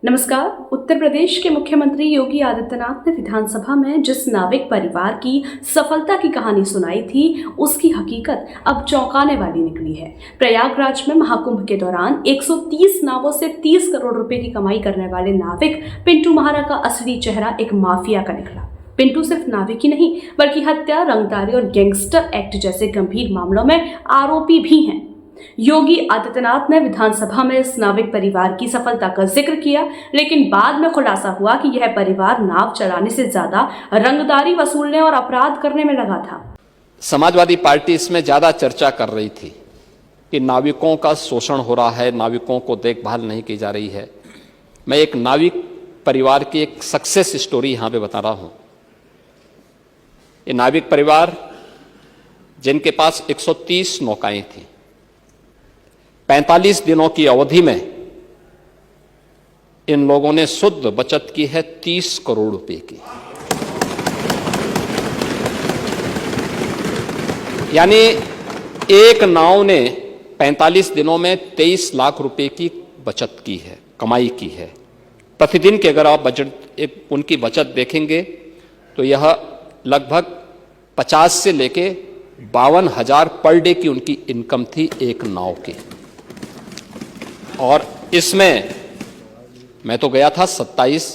नमस्कार। उत्तर प्रदेश के मुख्यमंत्री योगी आदित्यनाथ ने विधानसभा में जिस नाविक परिवार की सफलता की कहानी सुनाई थी, उसकी हकीकत अब चौंकाने वाली निकली है। प्रयागराज में महाकुंभ के दौरान 130 नावों से 30 करोड़ रुपए की कमाई करने वाले नाविक पिंटू महारा का असली चेहरा एक माफिया का निकला। पिंटू सिर्फ नाविक ही नहीं, बल्कि हत्या, रंगदारी और गैंगस्टर एक्ट जैसे गंभीर मामलों में आरोपी भी हैं। योगी आदित्यनाथ ने विधानसभा में इस नाविक परिवार की सफलता का जिक्र किया, लेकिन बाद में खुलासा हुआ कि यह परिवार नाव चलाने से ज्यादा रंगदारी वसूलने और अपराध करने में लगा था। समाजवादी पार्टी इसमें ज्यादा चर्चा कर रही थी कि नाविकों का शोषण हो रहा है, नाविकों को देखभाल नहीं की जा रही है। मैं एक नाविक परिवार की एक सक्सेस स्टोरी यहां पे बता रहा हूं। ये नाविक परिवार जिनके पास 130 नौकाएं थी, 45 दिनों की अवधि में इन लोगों ने शुद्ध बचत की है 30 करोड़ रुपए की। यानी एक नाव ने 45 दिनों में 23 लाख रुपए की बचत की है, कमाई की है। प्रतिदिन की अगर आप उनकी बचत देखेंगे तो यह लगभग 50 से लेके 52,000 पर डे की उनकी इनकम थी एक नाव की। और इसमें मैं तो गया था 27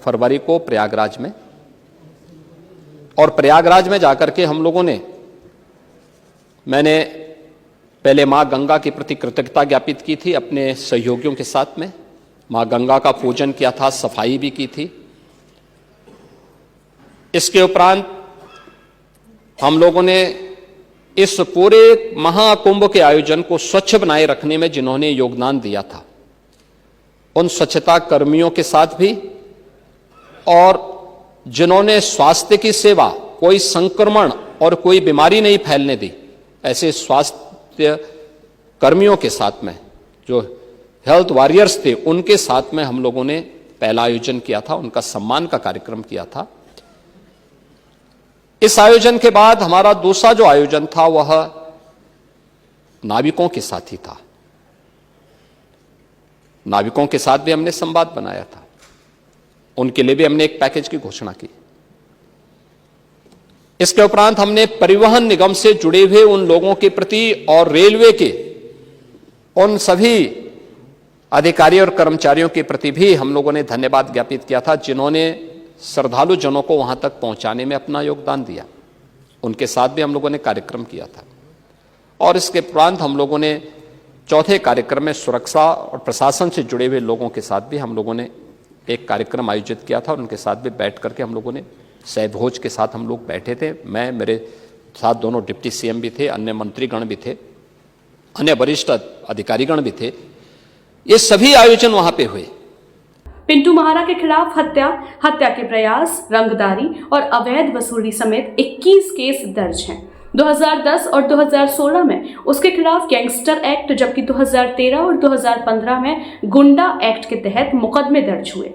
फरवरी को प्रयागराज में, और प्रयागराज में जाकर के हम लोगों ने, मैंने पहले मां गंगा के प्रति कृतज्ञता ज्ञापित की थी अपने सहयोगियों के साथ में। मां गंगा का पूजन किया था, सफाई भी की थी। इसके उपरांत हम लोगों ने इस पूरे महाकुंभ के आयोजन को स्वच्छ बनाए रखने में जिन्होंने योगदान दिया था, उन स्वच्छता कर्मियों के साथ भी, और जिन्होंने स्वास्थ्य की सेवा, कोई संक्रमण और कोई बीमारी नहीं फैलने दी, ऐसे स्वास्थ्य कर्मियों के साथ में, जो हेल्थ वॉरियर्स थे, उनके साथ में हम लोगों ने पहला आयोजन किया था, उनका सम्मान का कार्यक्रम किया था। इस आयोजन के बाद हमारा दूसरा जो आयोजन था वह नाविकों के साथ ही था। नाविकों के साथ भी हमने संवाद बनाया था, उनके लिए भी हमने एक पैकेज की घोषणा की। इसके उपरांत हमने परिवहन निगम से जुड़े हुए उन लोगों के प्रति और रेलवे के उन सभी अधिकारियों और कर्मचारियों के प्रति भी हम लोगों ने धन्यवाद ज्ञापित किया था, जिन्होंने श्रद्धालु जनों को वहां तक पहुंचाने में अपना योगदान दिया। उनके साथ भी हम लोगों ने कार्यक्रम किया था। और इसके उपरांत हम लोगों ने चौथे कार्यक्रम में सुरक्षा और प्रशासन से जुड़े हुए लोगों के साथ भी हम लोगों ने एक कार्यक्रम आयोजित किया था, और उनके साथ भी बैठ करके हम लोगों ने सहभोज के साथ हम लोग बैठे थे। मैं, मेरे साथ दोनों डिप्टी सीएम भी थे, अन्य मंत्रीगण भी थे, अन्य वरिष्ठ अधिकारीगण भी थे। ये सभी आयोजन वहां पे हुए। पिंटू महारा के खिलाफ हत्या के प्रयास, रंगदारी और अवैध वसूली समेत 21 केस दर्ज हैं। 2010 और 2016 में उसके खिलाफ गैंगस्टर एक्ट, जबकि 2013 और 2015 में गुंडा एक्ट के तहत मुकदमे दर्ज हुए।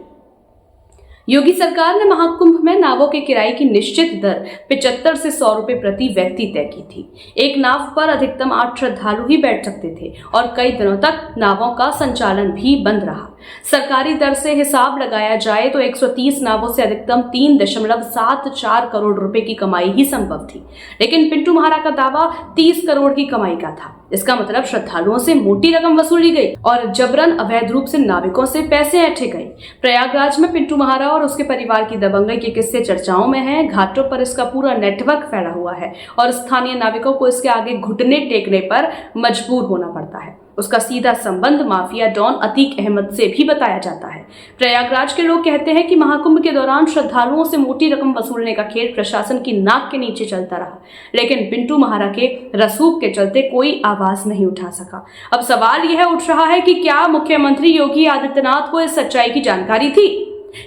योगी सरकार ने महाकुंभ में नावों के किराए की निश्चित दर 75 से 100 रुपए प्रति व्यक्ति तय की थी। एक नाव पर अधिकतम 8 श्रद्धालु ही बैठ सकते थे, और कई दिनों तक नावों का संचालन भी बंद रहा। सरकारी दर से हिसाब लगाया जाए तो 130 नावों से अधिकतम 3.74 करोड़ रुपए की कमाई ही संभव थी, लेकिन पिंटू महारा का दावा 30 करोड़ की कमाई का था। इसका मतलब श्रद्धालुओं से मोटी रकम वसूली गई और जबरन अवैध रूप से नाविकों से पैसे ऐंठे गए। प्रयागराज में पिंटू महारा और उसके परिवार की दबंगई के किस्से चर्चाओं में हैं। घाटों पर इसका पूरा नेटवर्क फैला हुआ है और स्थानीय नाविकों को इसके आगे घुटने टेकने पर मजबूर होना पड़ता है। उसका सीधा संबंध माफिया डॉन अतीक अहमद से भी बताया जाता है। प्रयागराज के लोग कहते हैं कि महाकुंभ के दौरान श्रद्धालुओं से मोटी रकम वसूलने का खेल प्रशासन की नाक के नीचे चलता रहा, लेकिन पिंटू महारा के रसूख के चलते कोई आवाज नहीं उठा सका। अब सवाल यह उठ रहा है कि क्या मुख्यमंत्री योगी आदित्यनाथ को इस सच्चाई की जानकारी थी?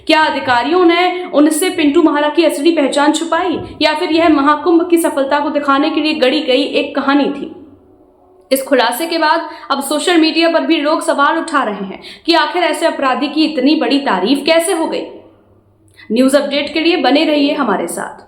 क्या अधिकारियों ने उनसे पिंटू महारा की असली पहचान छुपाई, या फिर यह महाकुंभ की सफलता को दिखाने के लिए गढ़ी गई एक कहानी थी? इस खुलासे के बाद अब सोशल मीडिया पर भी लोग सवाल उठा रहे हैं कि आखिर ऐसे अपराधी की इतनी बड़ी तारीफ कैसे हो गई। न्यूज अपडेट के लिए बने रहिए हमारे साथ।